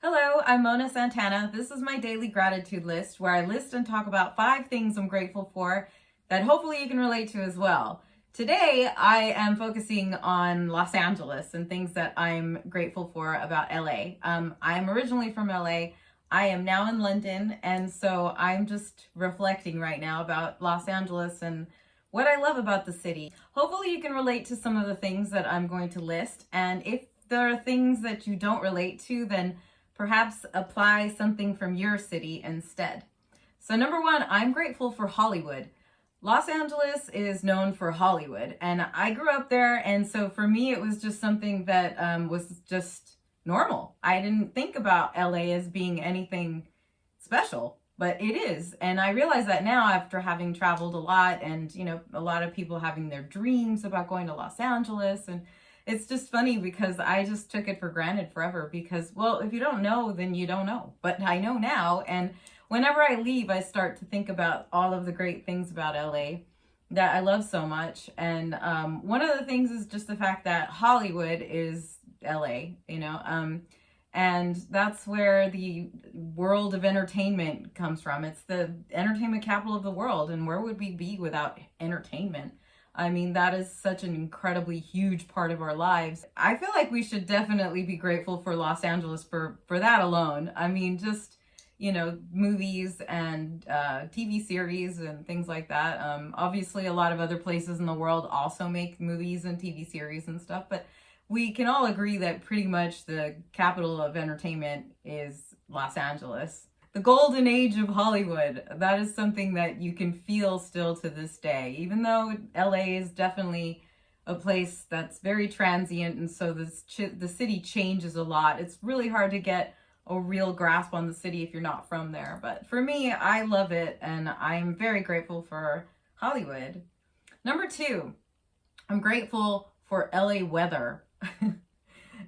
Hello, I'm Mona Santana. This is my daily gratitude list where I list and talk about 5 things I'm grateful for that hopefully you can relate to as well. Today, I am focusing on Los Angeles and things that I'm grateful for about LA. I'm originally from LA. I am now in London, and so I'm just reflecting right now about Los Angeles and what I love about the city. Hopefully, you can relate to some of the things that I'm going to list, and if there are things that you don't relate to, then perhaps apply something from your city instead. So, number one, I'm grateful for Hollywood. Los Angeles is known for Hollywood, and I grew up there, and so for me, it was just something that was just normal. I didn't think about LA as being anything special, but it is. And I realize that now after having traveled a lot and, a lot of people having their dreams about going to Los Angeles. And it's just funny because I just took it for granted forever because, well, if you don't know, then you don't know. But I know now. And whenever I leave, I start to think about all of the great things about LA that I love so much. And one of the things is just the fact that Hollywood is LA, and that's where the world of entertainment comes from. It's the entertainment capital of the world. And where would we be without entertainment? I mean, that is such an incredibly huge part of our lives. I feel like we should definitely be grateful for Los Angeles for that alone. I mean, just, movies and TV series and things like that. Obviously, a lot of other places in the world also make movies and TV series and stuff, but we can all agree that pretty much the capital of entertainment is Los Angeles. The golden age of Hollywood, that is something that you can feel still to this day, even though LA is definitely a place that's very transient, and so the city changes a lot. It's really hard to get a real grasp on the city if you're not from there. But for me, I love it, and I'm very grateful for Hollywood. Number 2, I'm grateful for LA weather.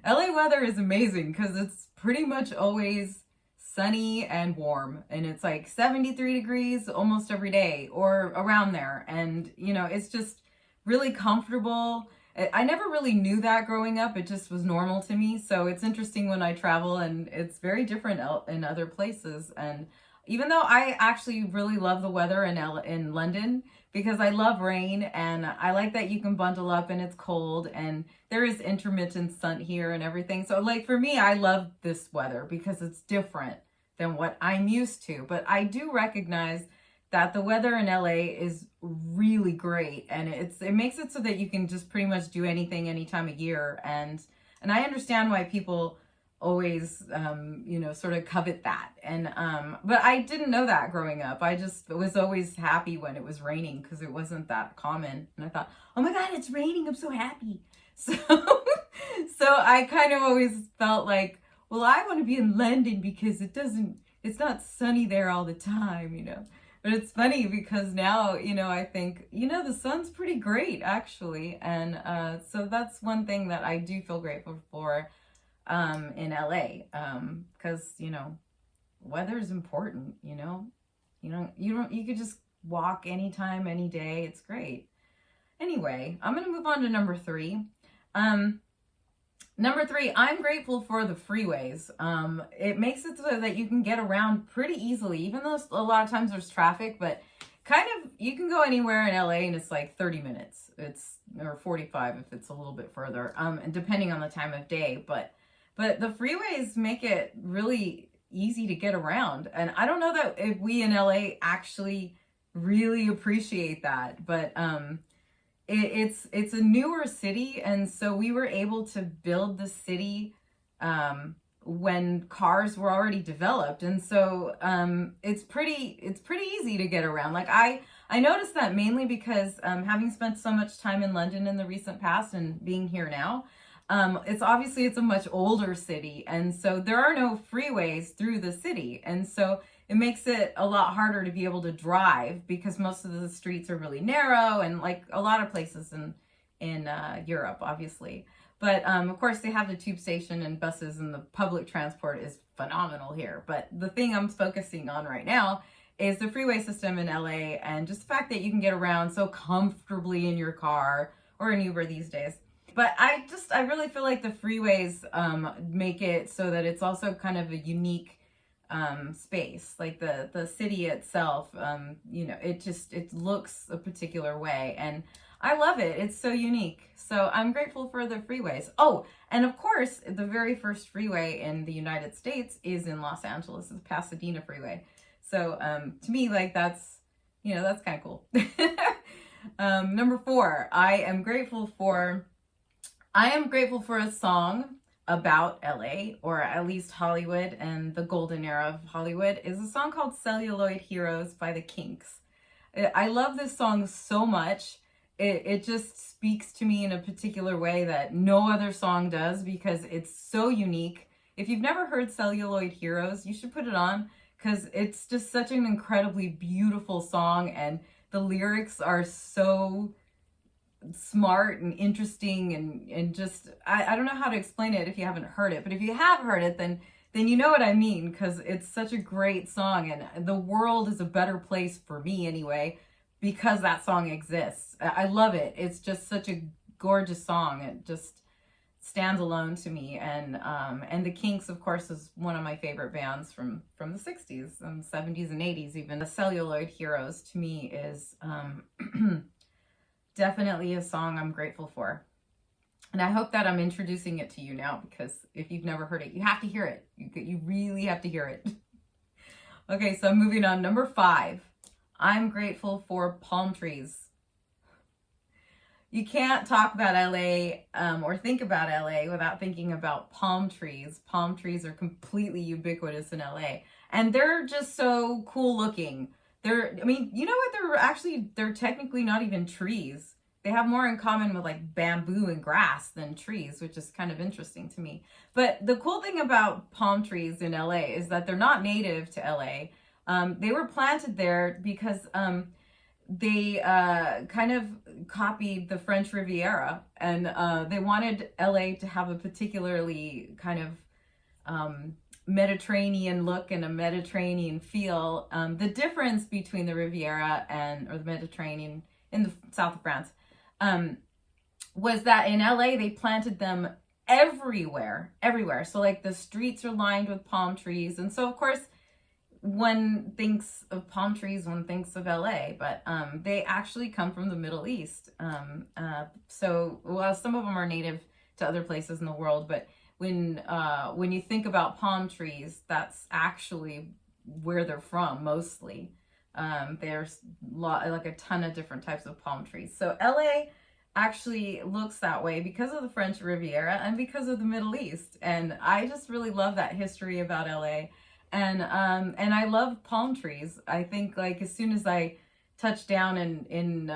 LA weather is amazing because it's pretty much always sunny and warm, and it's like 73 degrees almost every day or around there. And, it's just really comfortable. I never really knew that growing up. It just was normal to me. So it's interesting when I travel, and it's very different in other places. And even though I actually really love the weather in London because I love rain, and I like that you can bundle up and it's cold and there is intermittent sun here and everything. So like for me, I love this weather because it's different than what I'm used to. But I do recognize that the weather in LA is really great, and it makes it so that you can just pretty much do anything any time of year. And I understand why people always sort of covet that. And but I didn't know that growing up. I just was always happy when it was raining because it wasn't that common. And I thought, oh my God, it's raining, I'm so happy. So so I kind of always felt like, well, I want to be in London because it's not sunny there all the time. But it's funny because now, I think, the sun's pretty great actually. And so that's one thing that I do feel grateful for in LA, because weather is important. You could just walk anytime, any day. It's great. Anyway, I'm gonna move on to number 3. Number 3, I'm grateful for the freeways. It makes it so that you can get around pretty easily, even though a lot of times there's traffic, but kind of you can go anywhere in LA and it's like 30 minutes. Or 45 if it's a little bit further, and depending on the time of day. But the freeways make it really easy to get around. And I don't know that if we in LA actually really appreciate that, but it's a newer city, and so we were able to build the city when cars were already developed, and so it's pretty easy to get around. Like I noticed that mainly because having spent so much time in London in the recent past and being here now, it's a much older city, and so there are no freeways through the city, and so it makes it a lot harder to be able to drive because most of the streets are really narrow, and like a lot of places in Europe, obviously. But of course, they have the tube station and buses, and the public transport is phenomenal here. But the thing I'm focusing on right now is the freeway system in LA, and just the fact that you can get around so comfortably in your car or an Uber these days. But I really feel like the freeways make it so that it's also kind of a unique space. Like the city itself, it looks a particular way, and I love it. It's so unique. So I'm grateful for the freeways. Oh, and of course, the very first freeway in the United States is in Los Angeles, it's Pasadena Freeway. So to me, like that's kind of cool. Number 4, I am grateful for a song about LA, or at least Hollywood and the golden era of Hollywood. Is a song called Celluloid Heroes by the Kinks. I love this song so much. It just speaks to me in a particular way that no other song does, because it's so unique. If you've never heard Celluloid Heroes, you should put it on, because it's just such an incredibly beautiful song, and the lyrics are so smart and interesting, and just I don't know how to explain it if you haven't heard it, but if you have heard it, then you know what I mean, because it's such a great song, and the world is a better place, for me anyway, because that song exists. I love it. It's just such a gorgeous song. It just stands alone to me, and the Kinks, of course, is one of my favorite bands from the 60s and 70s and 80s. Even the Celluloid Heroes to me is definitely a song I'm grateful for. And I hope that I'm introducing it to you now, because if you've never heard it, you have to hear it. You really have to hear it. Okay, so moving on. Number 5, I'm grateful for palm trees. You can't talk about LA or think about LA without thinking about palm trees. Palm trees are completely ubiquitous in LA, and they're just so cool looking. You know what? They're technically not even trees. They have more in common with like bamboo and grass than trees, which is kind of interesting to me. But the cool thing about palm trees in LA is that they're not native to LA. They were planted there because they kind of copied the French Riviera, and they wanted LA to have a particularly kind of Mediterranean look and a Mediterranean feel. The difference between the Riviera or the Mediterranean in the south of France was that in LA they planted them everywhere. So like the streets are lined with palm trees, and so of course one thinks of palm trees, one thinks of LA, but they actually come from the Middle East. So some of them are native to other places in the world, but when you think about palm trees, that's actually where they're from mostly. There's like a ton of different types of palm trees. So LA actually looks that way because of the French Riviera and because of the Middle East. And I just really love that history about LA. And I love palm trees. I think like as soon as I touch down in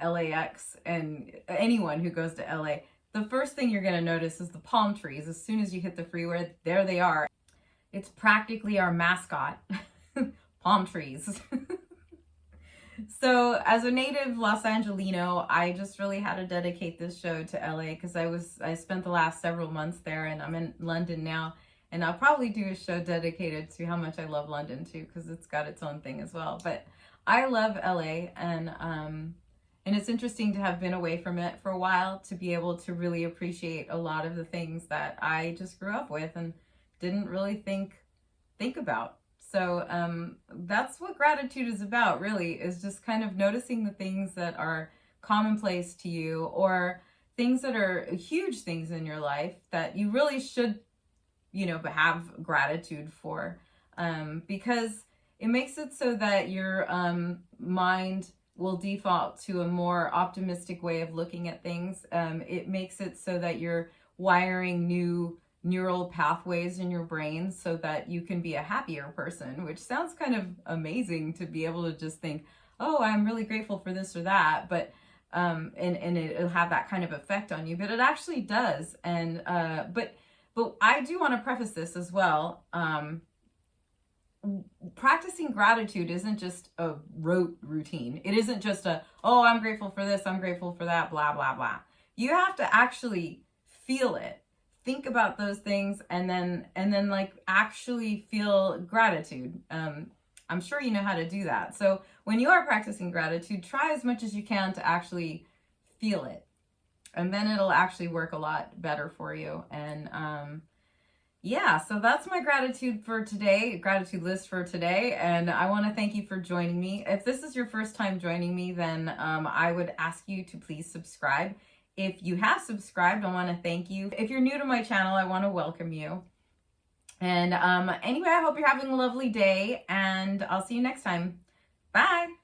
LAX, and anyone who goes to LA, the first thing you're going to notice is the palm trees. As soon as you hit the freeway, there they are. It's practically our mascot, palm trees. So as a native Los Angelino, I just really had to dedicate this show to LA, because I spent the last several months there, and I'm in London now. And I'll probably do a show dedicated to how much I love London too, because it's got its own thing as well. But I love LA, and it's interesting to have been away from it for a while, to be able to really appreciate a lot of the things that I just grew up with and didn't really think about. So that's what gratitude is about, really, is just kind of noticing the things that are commonplace to you, or things that are huge things in your life that you really should have gratitude for, because it makes it so that your mind will default to a more optimistic way of looking at things. It makes it so that you're wiring new neural pathways in your brain so that you can be a happier person, which sounds kind of amazing to be able to just think, oh, I'm really grateful for this or that, but and it'll have that kind of effect on you, but it actually does. And but I do want to preface this as well. Practicing gratitude isn't just a rote routine. It isn't just I'm grateful for this, I'm grateful for that, blah, blah, blah. You have to actually feel it. Think about those things, and then like actually feel gratitude. I'm sure you know how to do that. So when you are practicing gratitude, try as much as you can to actually feel it. And then it'll actually work a lot better for you. And yeah, so that's my gratitude for today, gratitude list for today. And I want to thank you for joining me. If this is your first time joining me, then I would ask you to please subscribe. If you have subscribed, I want to thank you. If you're new to my channel, I want to welcome you. And anyway, I hope you're having a lovely day, and I'll see you next time. Bye.